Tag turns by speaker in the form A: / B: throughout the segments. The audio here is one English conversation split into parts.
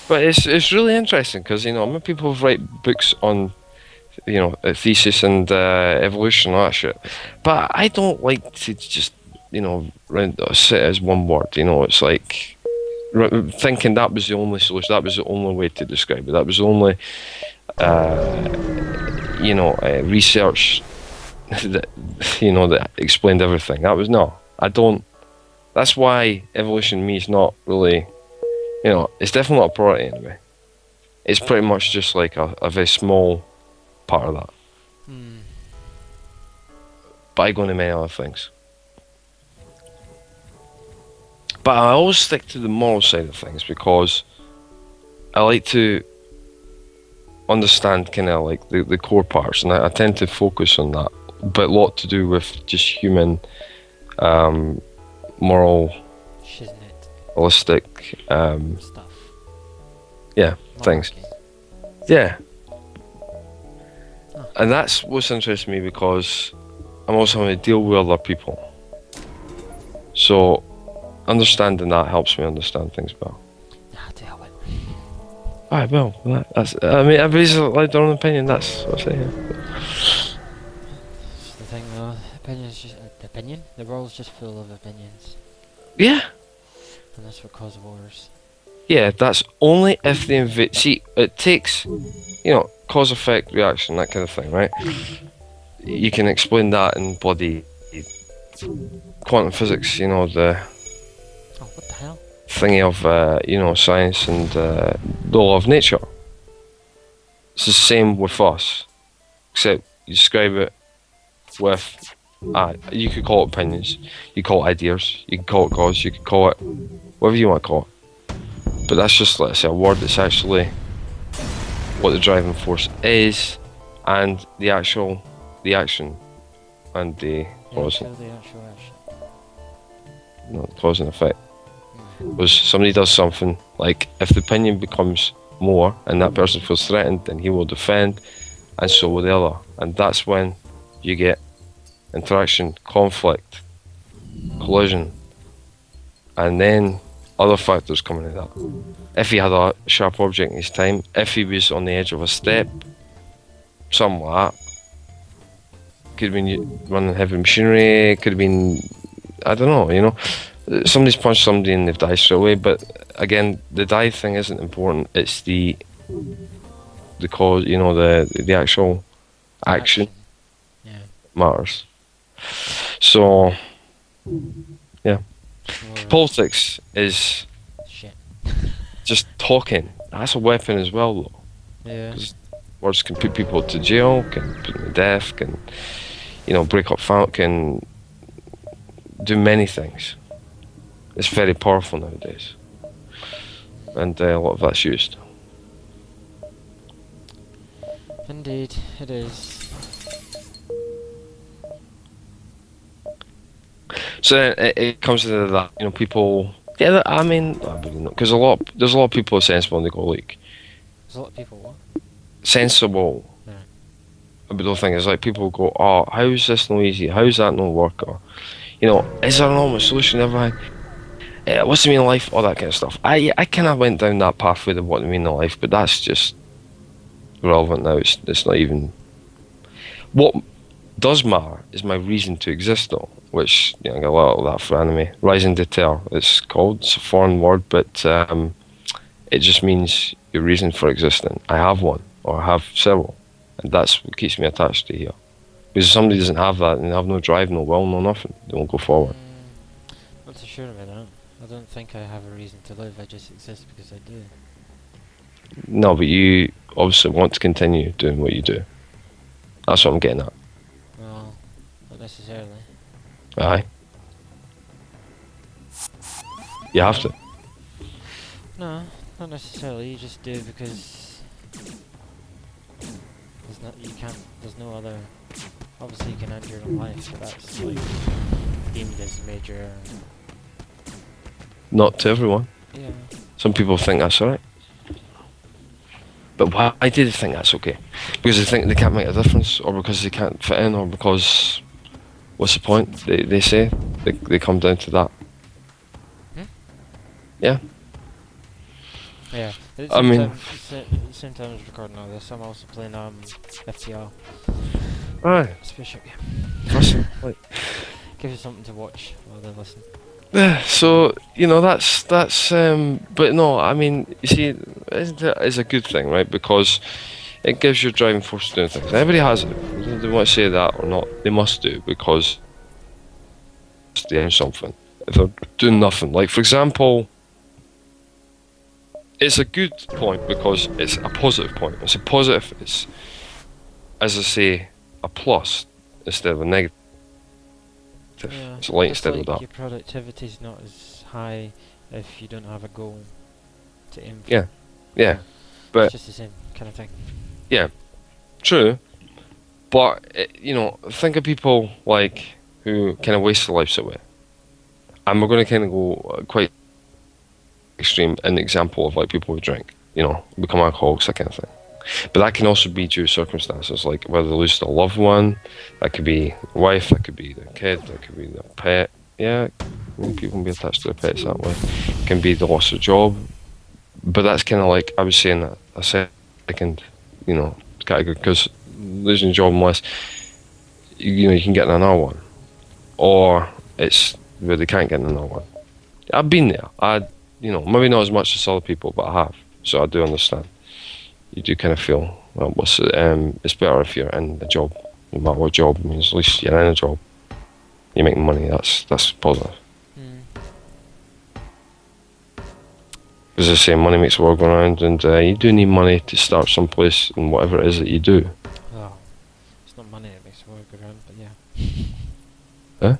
A: But it's really interesting because many people write books on a thesis and evolution and all that shit. But I don't like to just sit as one word. It's like thinking that was the only solution. That was the only way to describe it. That was the only research that that explained everything. That was no. I don't. That's why evolution to me is not really. It's definitely not a priority anyway. It's pretty much just like a very small part of that.
B: Hmm.
A: But I go into many other things. But I always stick to the moral side of things because I like to understand kind of like the core parts, and I tend to focus on that. But a lot to do with just human, moral,
B: Shiznit
A: holistic,
B: stuff.
A: yeah, things.
B: Malarkey.
A: Yeah.
B: Oh.
A: And that's what's interesting me because I'm also having to deal with other people. So understanding that helps me understand things better.
B: Ah, to hell with
A: Alright, well, that's. I mean, everybody's allowed their own opinion. That's what I say.
B: It's the thing though, opinions just opinion. The world's just full of opinions,
A: Yeah,
B: and that's what causes wars.
A: yeah. That's only if they invade. See, it takes, cause effect reaction, that kind of thing, right? You can explain that in bloody quantum physics. The
B: Oh, what the hell?
A: thingy of science and the law of nature. It's the same with us, except you describe it with, you could call it opinions, you call it ideas, you can call it cause, you could call it whatever you want to call it. But that's just, let's say, a word that's actually what the driving force is, and the action, and the cause,
B: The actual action.
A: cause and effect. Was somebody does something, like if the opinion becomes more and that person feels threatened, then he will defend, and so will the other. And that's when you get interaction, conflict, collision, and then other factors come into that. If he had a sharp object in his time, if he was on the edge of a step, something like that. Could have been running heavy machinery, could have been, I don't know, somebody's punched somebody and they've died straight away, but again, the die thing isn't important, it's the cause, the actual action
B: Yeah.
A: matters. So, yeah.
B: War
A: Politics is
B: shit.
A: just talking. That's a weapon as well, though.
B: Yeah.
A: 'Cause words can put people to jail, can put them to death, can, break up family, can do many things. It's very powerful nowadays. And a lot of that's used.
B: Indeed, it is.
A: So it comes to that, people. Yeah, I mean, I wouldn't know, because there's a lot of people who are sensible and they go like
B: There's a lot of people what?
A: sensible.
B: Yeah.
A: But the thing is, like, people go, "Oh, how's this no easy? How's that no work?" Or, is there an almost solution to everything? What's the meaning of life? All that kind of stuff. I kind of went down that pathway of what the meaning of life, but that's just irrelevant now. It's not even. What does matter is my reason to exist, though, which I got a lot of that for anime. Rising to Terror, it's called. It's a foreign word, but it just means your reason for existing. I have one, or I have several, and that's what keeps me attached to here. Because if somebody doesn't have that, and they have no drive, no will, no nothing, they won't go forward.
B: Not so sure about that. I don't think I have a reason to live. I just exist because I do.
A: No, but you obviously want to continue doing what you do. That's what I'm getting at.
B: Well, not necessarily.
A: Aye. You have to.
B: No, not necessarily. You just do because there's no other. Obviously, you can end your own life, but that's like deemed as major.
A: Not to everyone.
B: Yeah.
A: Some people think that's alright. But why do they think that's okay? Because they think they can't make a difference, or because they can't fit in, or because what's the point? They say they come down to that.
B: Hmm?
A: Yeah.
B: Yeah. At the
A: I
B: same
A: mean,
B: time, same time as recording all this, I'm also playing FTL,
A: aye,
B: spaceship game.
A: listen, like,
B: Gives you something to watch while they listen.
A: yeah, so you know but no, I mean, you see, isn't it is a good thing, right? Because it gives your driving force to doing things. Everybody has it. Whether they want to say that or not, they must do because they're doing something. If they're doing nothing, like for example, it's a good point because it's a positive point. It's a positive. It's, as I say, a plus instead of a negative.
B: Yeah,
A: It's a light
B: just
A: instead of
B: like
A: that.
B: your productivity's not as high if you don't have a goal to aim for.
A: Yeah, yeah,
B: It's
A: but
B: just the same kind of thing.
A: yeah, true. But you know, think of people like who kind of waste their lives away, and we're going to kind of go quite extreme in the example of like people who drink, you know, become alcoholics, that kind of thing. But that can also be due to circumstances, like whether they lose their loved one, that could be their wife, that could be their kid, that could be their pet. Yeah, I mean, people can be attached to their pets that way. It can be the loss of job. But that's kind of like, I was saying, a second, you know, category, because losing a job unless, you know, you can get another one. Or it's where they can't get another one. I've been there. You know, maybe not as much as other people, but I have. So I do understand. You do kind of feel, well, it's better if you're in a job, no matter what job. I mean, at least you're in a job. You're making money. That's positive. As I say, money makes the world go round, and you do need money to start someplace in whatever it is that you do.
B: Oh, it's not money that makes the world go round, but yeah.
A: Huh?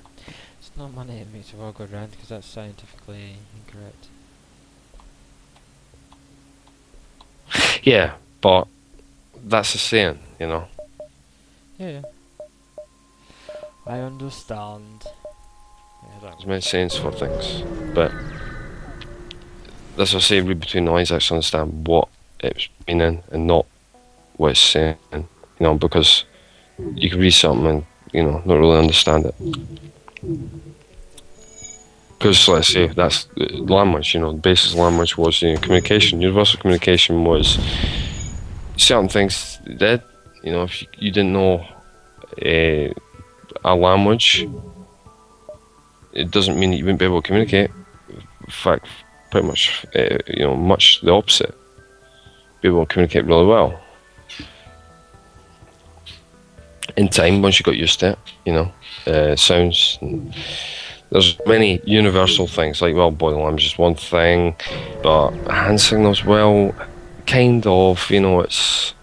B: It's not money that makes the world go round because that's scientifically incorrect.
A: Yeah, but that's a saying, you know.
B: Yeah. I understand. Yeah,
A: There's many sayings for things, but that's what I say. Read between the lines, actually understand what it's meaning and not what it's saying. You know, because you can read something and you know not really understand it. Because let's say that's language. You know, the basis of language was communication. Universal communication was certain things did. You know, if you didn't know a language, it doesn't mean that you wouldn't be able to communicate. In fact, pretty much, you know, much the opposite. Be able to communicate really well. In time, once you got used to it, you know, sounds. There's many universal things, like, well, body language is one thing, but hand signals, well, kind of, you know, it's.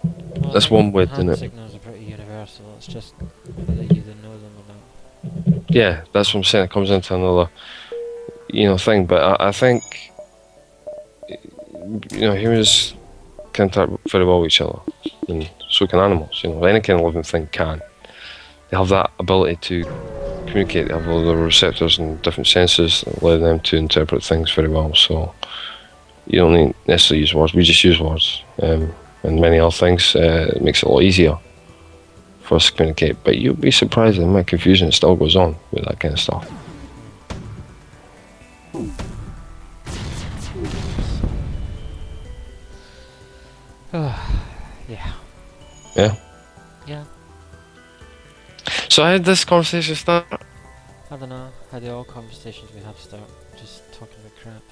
B: well,
A: That's one way of doing
B: hand
A: it.
B: signals are pretty universal. It's just whether you either know them or not.
A: Yeah, that's what I'm saying. It comes into another, you know, thing. But I think, you know, humans can interact very well with each other, and so can animals. You know, any kind of living thing can. They have that ability to communicate. They have all the receptors and different senses that allow them to interpret things very well. So you don't need necessarily use words. We just use words, and many other things. It makes it a lot easier for us to communicate. But you'll be surprised at the amount of confusion that still goes on with that kind of stuff.
B: Yeah.
A: Yeah.
B: Yeah.
A: So how did this conversation start?
B: I don't know how do all conversations we have start just talking about crap.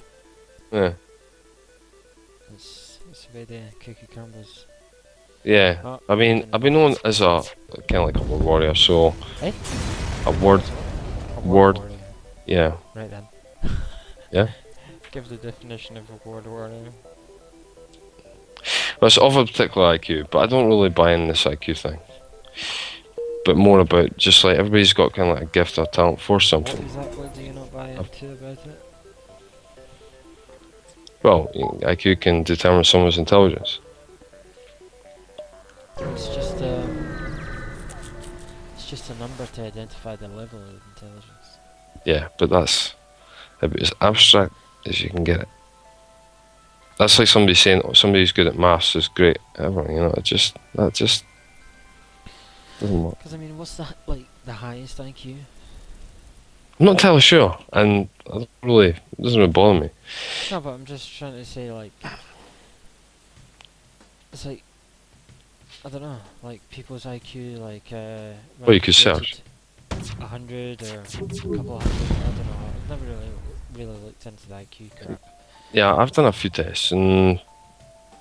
A: Yeah.
B: It's the way the cookie crumbles.
A: Yeah.
B: Oh,
A: I mean,
B: didn't-
A: I've been known as a kind of like a word warrior. So
B: Eh?
A: a word.
B: A
A: Word.
B: warrior.
A: Yeah.
B: Right then.
A: Yeah.
B: Give the definition of a word warrior.
A: Well, it's of a particular IQ, but I don't really buy in this IQ thing. But more about just like everybody's got kind of like a gift or talent for
B: What
A: something.
B: exactly do you not buy into about it?
A: Well, IQ can determine someone's intelligence.
B: It's just a number to identify the level of intelligence.
A: Yeah, but that's about as abstract as you can get it. That's like somebody saying, oh, somebody who's good at maths is great at everything, you know, that just doesn't work.
B: Because I mean, what's the highest IQ?
A: I'm not entirely sure, and It doesn't really bother me.
B: No, but I'm just trying to say, like, it's like, I don't know, like people's IQ, like,
A: Well, you
B: might
A: could
B: be
A: search.
B: rated 100 or a couple hundred. I don't know. I've never really looked into the IQ crap.
A: Yeah, I've done a few tests, and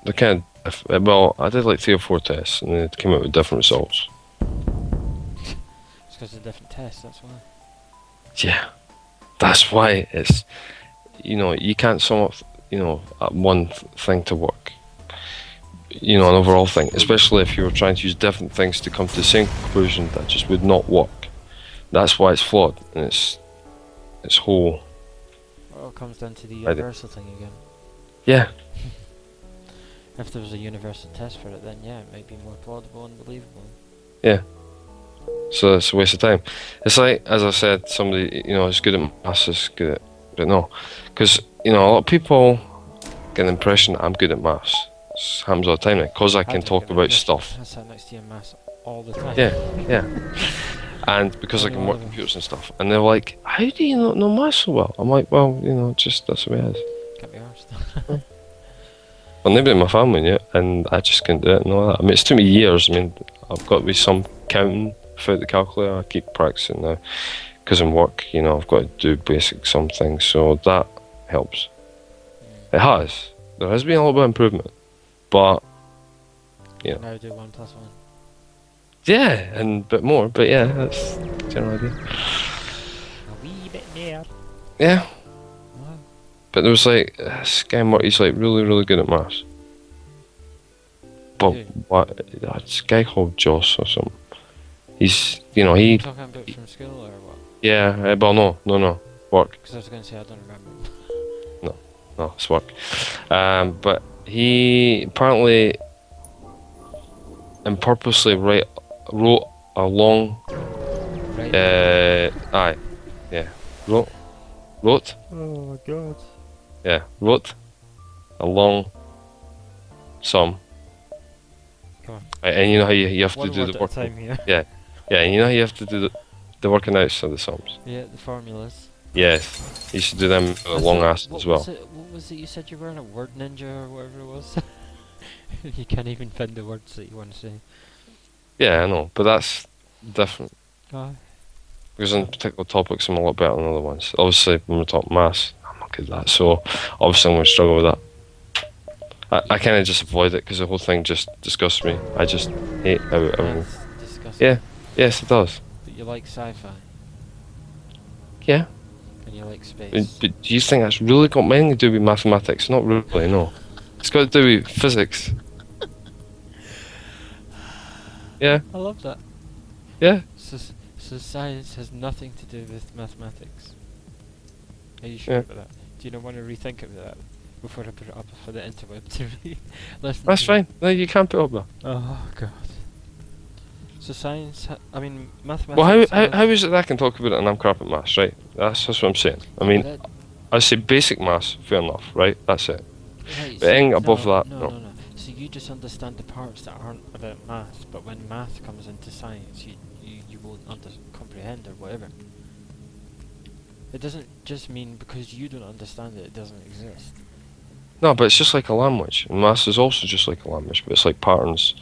A: they kind of. Well, I did like 3 or 4 tests, and it came out with different results.
B: It's because of different tests. That's why.
A: Yeah, that's why it's. You can't sum up, one thing to work. An overall thing, especially if you were trying to use different things to come to the same conclusion, that just would not work. That's why it's flawed, and its whole.
B: It all comes down to the
A: idea.
B: universal thing again.
A: Yeah,
B: If there was a universal test for it, then yeah, it might be more plausible and believable.
A: yeah. So it's a waste of time. It's like, as I said, somebody is good at maths, is good at, but no, because a lot of people get the impression that I'm good at maths. It happens all the time now, because I can
B: don't
A: talk
B: get
A: about
B: this.
A: stuff.
B: I sat next to you in maths all the time.
A: Yeah. And because I
B: Only
A: can
B: one
A: work
B: of them.
A: computers and stuff, and they're like, "How do you not know maths so well?" I'm like, "Well, just that's the way it is."
B: Can't be arsed.
A: Well, nobody in my family knew it, and I just couldn't do it and all that. I mean, it's took me years. I mean, I've got to be some counting without the calculator. I keep practicing now because in work, I've got to do basic some things, so that helps. It has. There has been a little bit of improvement, but yeah.
B: Now do 1 + 1.
A: Yeah, and a bit more, but yeah, that's the general idea.
B: A wee bit there.
A: Yeah,
B: Wow.
A: but there was like this guy, he's like really, really good at maths. But
B: Who?
A: what? This guy called Joss or something. He's,
B: You
A: he,
B: talking about from school or what?
A: yeah, but no, work.
B: Because I was going to say I don't remember.
A: No, it's work. But he apparently and purposely wrote a long,
B: Right.
A: wrote,
B: Oh my god.
A: wrote a long sum.
B: Come on.
A: And you know how you have to
B: One
A: do
B: word
A: the
B: at a
A: work.
B: time here.
A: Yeah, and you know how you have to do the working out of the sums.
B: Yeah, the formulas.
A: Yes, you should do them with a long ass as well.
B: What was it you said you were in, a word ninja or whatever it was? You can't even find the words that you want to say.
A: Yeah, I know, but that's different.
B: Ah.
A: Because on particular topics, I'm a lot better than other ones. Obviously, when we talk maths, I'm not good at that, so obviously I'm going to struggle with that. I kind of just avoid it because the whole thing just disgusts me. I just hate how everything.
B: That's disgusting.
A: Yeah, yes, it does.
B: But you like sci-fi.
A: Yeah.
B: And you like space.
A: But do you think that's really got anything to do with mathematics? Not really, no. It's got to do with physics. Yeah,
B: I love that.
A: yeah.
B: So science has nothing to do with mathematics. Are you sure
A: Yeah.
B: about that? Do you not want to rethink about that before I put it up for the interweb to listen
A: That's
B: to?
A: fine. No, you can't put it up there.
B: Oh god. So science, mathematics.
A: Well, how
B: has-
A: is it that I can talk about it and I'm crap at maths, right? That's what I'm saying. I mean,
B: but
A: I say basic maths, fair enough, right? That's it.
B: right,
A: But anything above that,
B: no,
A: no.
B: no. So you just understand the parts that aren't about maths, but when math comes into science, you won't comprehend or whatever. It doesn't just mean because you don't understand it, it doesn't exist.
A: No, but it's just like a language. And maths is also just like a language, but it's like patterns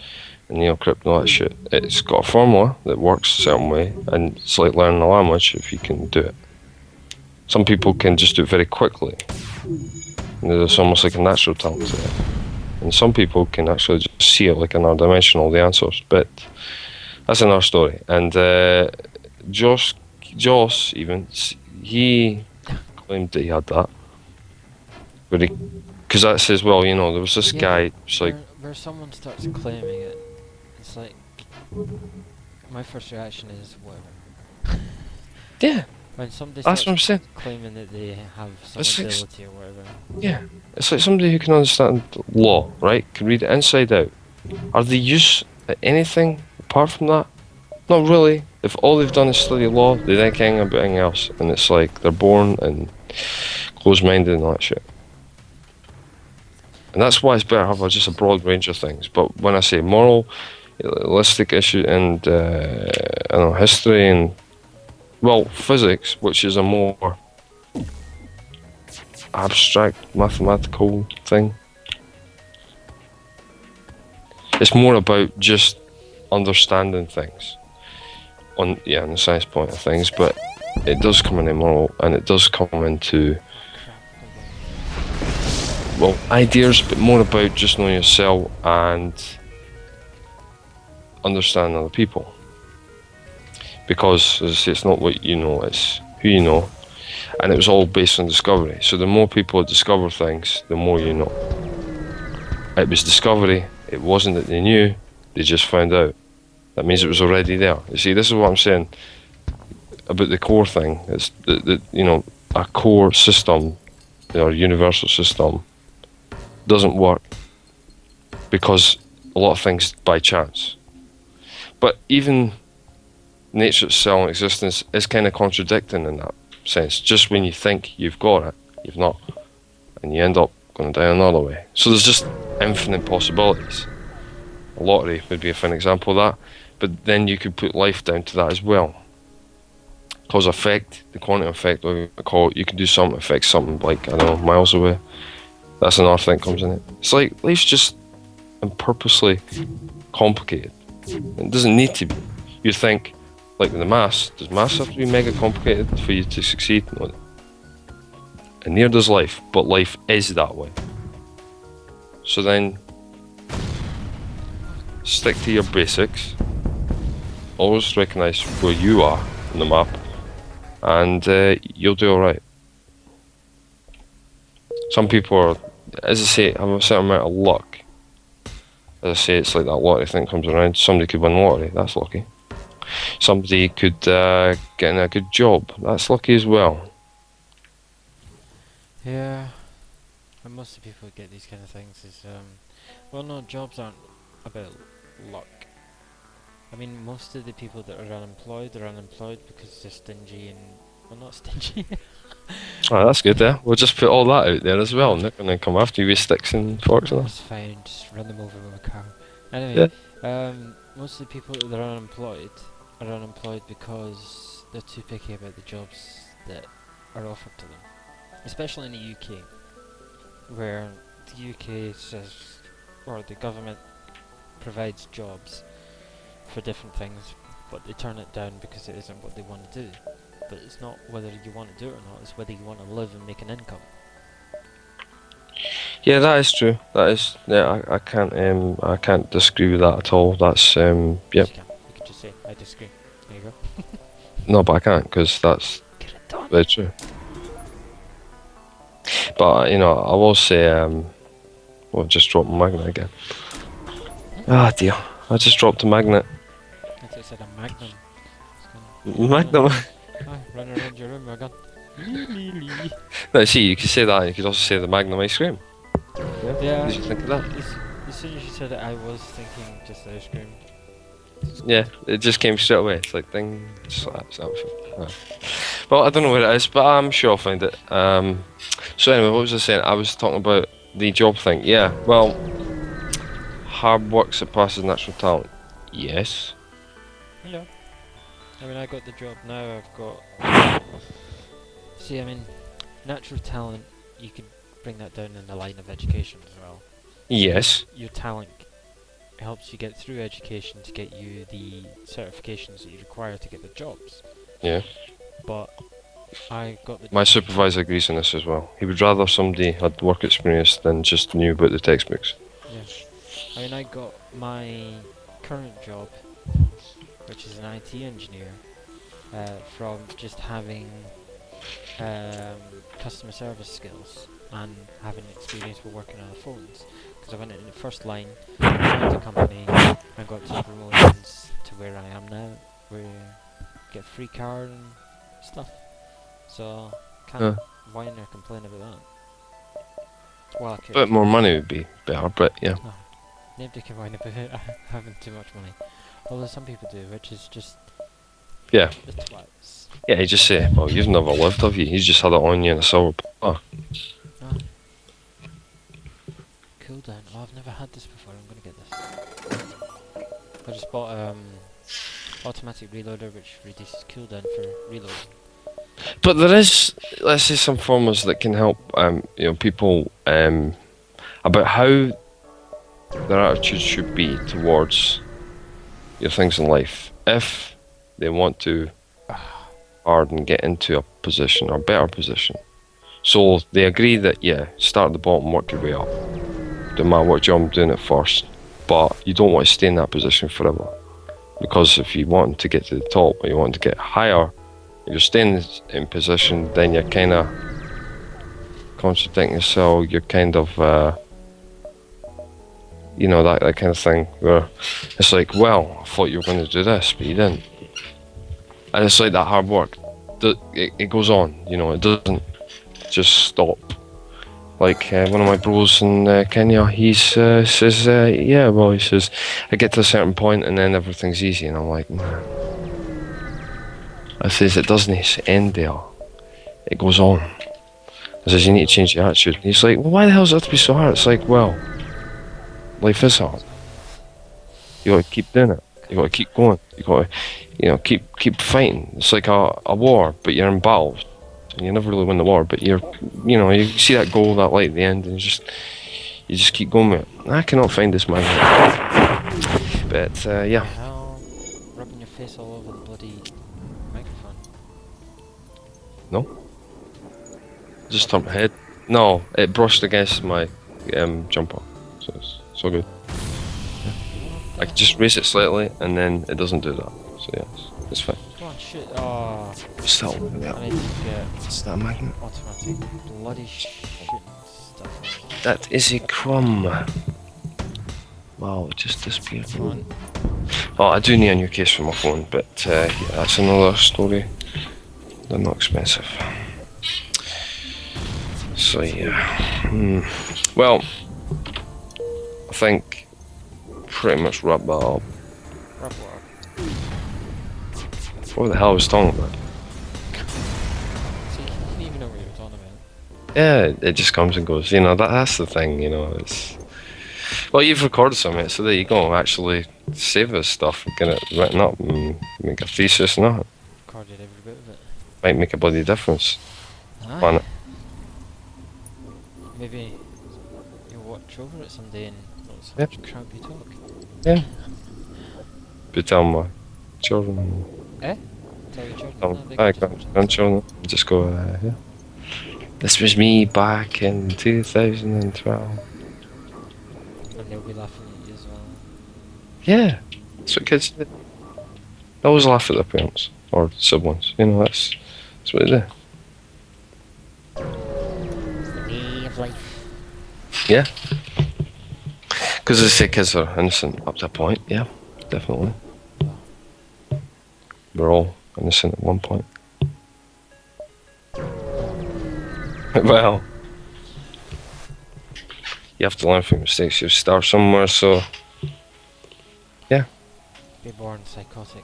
A: and crypt and all that shit. It's got a formula that works a certain way, and it's like learning a language if you can do it. Some people can just do it very quickly. And there's almost like a natural talent to it. And some people can actually just see it like another dimensional, the answers. But that's another story. And Joss even, he claimed that he had that. But because that says, well, there was this
B: Yeah,
A: guy,
B: but
A: it's like,
B: where someone starts claiming it, it's like my first reaction is whatever.
A: yeah,
B: When somebody
A: that's what I'm
B: starts
A: saying.
B: claiming that they have some
A: It's like
B: ability or whatever.
A: Yeah, it's like somebody who can understand law, right? Can read it inside out. Are they used at anything apart from that? Not really. If all they've done is study law, they don't care about anything else, and it's like they're born and closed-minded and all that shit. And that's why it's better to have just a broad range of things. But when I say moral, realistic issue, and history and physics, which is a more abstract mathematical thing. It's more about just understanding things on the science point of things, but it does come into moral, and it does come into ideas, but more about just knowing yourself and understanding other people. Because, as I say, it's not what you know, it's who you know, and it was all based on discovery. So the more people discover things, the more you know. It was discovery. It wasn't that they knew; they just found out. That means it was already there. You see, this is what I'm saying about the core thing. It's that a core system, or universal system, doesn't work because a lot of things by chance. But even nature itself and existence is kind of contradicting in that sense. Just when you think you've got it, you've not, and you end up going down another way. So there's just infinite possibilities. A lottery would be a fine example of that, but then you could put life down to that as well. Cause effect, the quantum effect, whatever you call it, you can do something that affects something like, I don't know, miles away. That's another thing that comes in it. It's like life's just purposely complicated. It doesn't need to be. You think, like with the maths, does maths have to be mega complicated for you to succeed? No. And neither does life, but life is that way. So then, stick to your basics. Always recognise where you are on the map, and you'll do alright. Some people are, as I say, have a certain amount of luck. As I say, it's like that lottery thing comes around. Somebody could win lottery, that's lucky. Somebody could get in a good job, that's lucky as well.
B: Yeah, and most of the people who get these kind of things is, well, no, jobs aren't about luck. I mean, most of the people that are unemployed are unemployed because they're stingy and, well, not stingy.
A: Oh, that's good, yeah. We'll just put all that out there as well, Nick, and then come after you with sticks and forks and
B: That's fine, just run them over with a car. Anyway, most of the people that are unemployed because they're too picky about the jobs that are offered to them. Especially in the UK, where the UK says, or the government provides jobs for different things, but they turn it down because it isn't what they want to do. But it's not whether you want to do it or not, it's whether you want to live and make an income.
A: Yeah, that is true. That is, yeah, I can't disagree with that at all. That's, yep.
B: You can just say, I disagree. There you go.
A: No, but I can't, because that's
B: Get it done.
A: very true. But, I will say, I just dropped my magnet again. Ah, dear. I just dropped a magnet.
B: I thought it said a magnum.
A: Magnum?
B: Run around your room with a gun.
A: No, see, you could say that, and you could also say the Magnum ice cream.
B: Yeah.
A: What did you think of that?
B: As soon as you said it, I was thinking just ice cream.
A: Yeah, it just came straight away. It's like ding, slaps out. Well, I don't know what it is, but I'm sure I'll find it. So anyway, what was I saying? I was talking about the job thing. Yeah, well, hard work surpasses natural talent. Yes.
B: Yeah. I mean, I got the job now. I've got. See, I mean, natural talent. You could bring that down in the line of education as well.
A: Yes.
B: Your talent helps you get through education to get you the certifications that you require to get the jobs.
A: Yeah.
B: But I got the.
A: My supervisor agrees on this as well. He would rather somebody had work experience than just knew about the textbooks.
B: Yeah. I mean, I got my current job, which is an IT engineer, from just having customer service skills and having experience with working on the phones. Because I went in the first line, joined the company, and got some promotions to where I am now, where you get a free car and stuff. So can't whine or complain about that. Well, I could.
A: A bit more money would be better, but yeah.
B: No, nobody can whine about having too much money. Although some people do, which is just
A: Yeah.
B: the twats.
A: Yeah, you just say, well, you've never lived, have you? You just had it on you in a silver platter.
B: Oh. Cool down. Oh, I've never had this before. I'm gonna get this. I just bought automatic reloader, which reduces cooldown for reloading.
A: But there is, let's say, some formulas that can help, people about how their attitude should be towards your things in life. If they want to hard and get into a position or better position, so they agree that start at the bottom, work your way up. Don't matter what job I'm doing at first, but you don't want to stay in that position forever. Because if you want to get to the top or you want to get higher, if you're staying in position, then you're kind of contradicting yourself. You're kind of, that kind of thing where it's like, well, I thought you were going to do this, but you didn't. And it's like that hard work. It goes on, it doesn't just stop. Like one of my bros in Kenya, he says, he says, I get to a certain point and then everything's easy, and I'm like, nah. I says, it doesn't end there. It goes on. I says, you need to change your attitude. And he's like, well, why the hell does it have to be so hard? It's like, well, life is hard. You got to keep doing it. You got to keep going. You got to, keep fighting. It's like a war, but you're in battles. You never really win the war, but you see that goal, that light at the end, and you just keep going with it. I cannot find this man. But yeah.
B: How rubbing your face all over the bloody microphone?
A: No. Just turned my head. No, it brushed against my jumper, so it's all good. Yeah. I can just raise it slightly, and then it doesn't do that. So yeah, it's fine.
B: Come on, shit. Oh.
A: What's that over there?
B: I need to get
A: Is that a magnet?
B: automatic bloody shit stuff on.
A: That is a crumb. Wow, it just disappeared.
B: Come on.
A: Oh, I do need a new case for my phone, but that's another story. They're not expensive. So yeah. Well, I think pretty much wrap that up.
B: Wrap it up.
A: What the hell was I talking about?
B: So you didn't even know what you were talking about.
A: Yeah, it just comes and goes. That's the thing. It's. Well, you've recorded some of it, so there you go. Actually, save this stuff, get it written up, and make a thesis and that.
B: Recorded every bit of it.
A: Might make a bloody difference.
B: Aye.
A: On it.
B: Maybe you'll watch over it someday and not so
A: Yeah.
B: much crap you talk.
A: Yeah. Be telling my children.
B: Eh? Tell your children that they
A: I
B: can just
A: got
B: watch it.
A: grandchildren. Just go. Yeah. This was me back in 2012.
B: And they'll be laughing at you as well.
A: Yeah, that's what kids do. They always laugh at their parents or siblings. That's what they do.
B: It's the way of life.
A: Yeah. Because they say kids are innocent up to a point. Yeah, definitely. We're all innocent at one point. Well, you have to learn from mistakes. You start somewhere, so yeah.
B: Be born psychotic.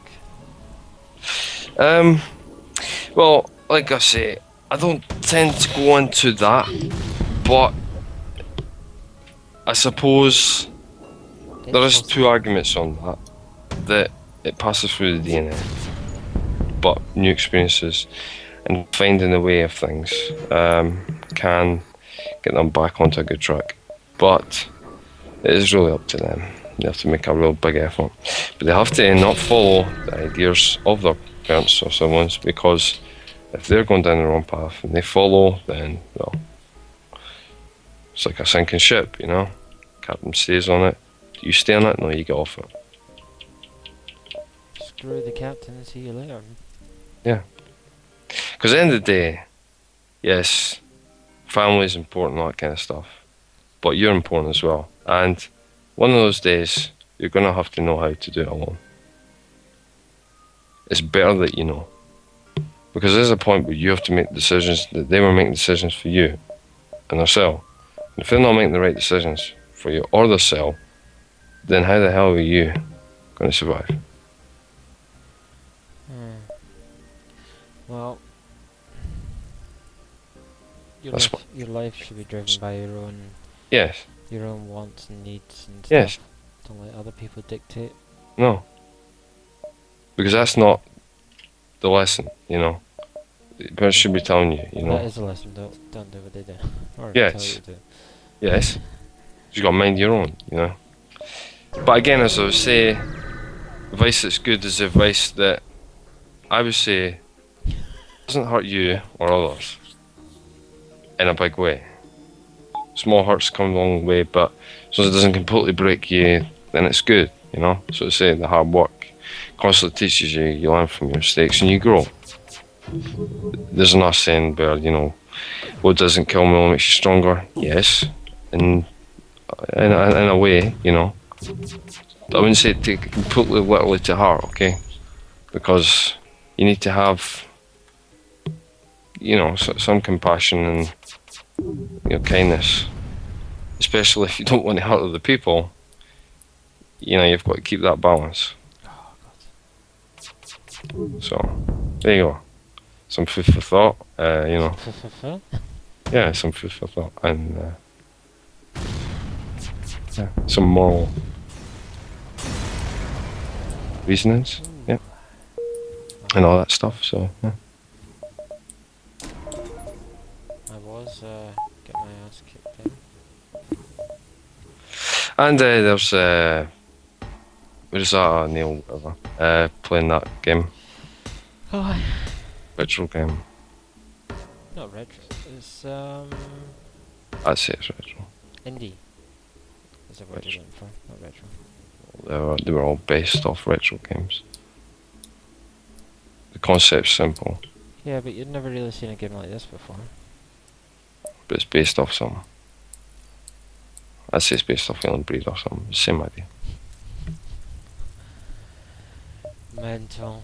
A: Well, like I say, I don't tend to go into that, but I suppose there is two arguments on that it passes through the DNA, but new experiences and finding a way of things can get them back onto a good track. But it is really up to them. They have to make a real big effort. But they have to not follow the ideas of their parents or siblings, because if they're going down the wrong path and they follow, then, well, it's like a sinking ship, Captain stays on it. Do you stay on it? No, you get off it.
B: Screw the captain and see you later.
A: Yeah. Because at the end of the day, yes, family is important, all that kind of stuff. But you're important as well. And one of those days, you're going to have to know how to do it alone. It's better that you know. Because there's a point where you have to make decisions, that they were making decisions for you and themselves. And if they're not making the right decisions for you or themselves, then how the hell are you going to survive?
B: Well,
A: That's what-
B: your life should be driven by
A: Yes.
B: your own wants and needs and stuff.
A: Yes.
B: Don't let other people dictate.
A: No. Because that's not the lesson, parents should be telling you, you know.
B: That is a lesson. Don't do what they do, or
A: Yes.
B: tell you to do.
A: Yes. You got to mind your own, you know. But again, as I would say, advice that's good is advice that I would say doesn't hurt you or others in a big way. Small hurts come a long way, but as long as it doesn't completely break you, then it's good, you know. So to say, the hard work constantly teaches you, you learn from your mistakes and you grow. There's another saying where, you know, what doesn't kill me only makes you stronger. Yes, and in a way, you know. I wouldn't say take it completely literally to heart, okay? Because you need to have, you know, some compassion and, you know, kindness. Especially if you don't want to hurt other people, you know, you've got to keep that balance.
B: Oh God.
A: So, there you go. Some food for thought, you know. Yeah, some food for thought. And, yeah, some moral reasonings, yeah. And all that stuff, so, yeah.
B: I was getting my ass kicked there.
A: And there's Neil, whatever, playing that game,
B: Oh,
A: retro game.
B: not retro. It's
A: I'd say it's retro.
B: indie. Is that what you're
A: Retro.
B: looking for? Not retro.
A: They were all based off retro games. The concept's simple,
B: Yeah, but you'd never really seen a game like this before.
A: but it's based off something. I'd say it's based off Alien Breed or something. Same idea.
B: Mental.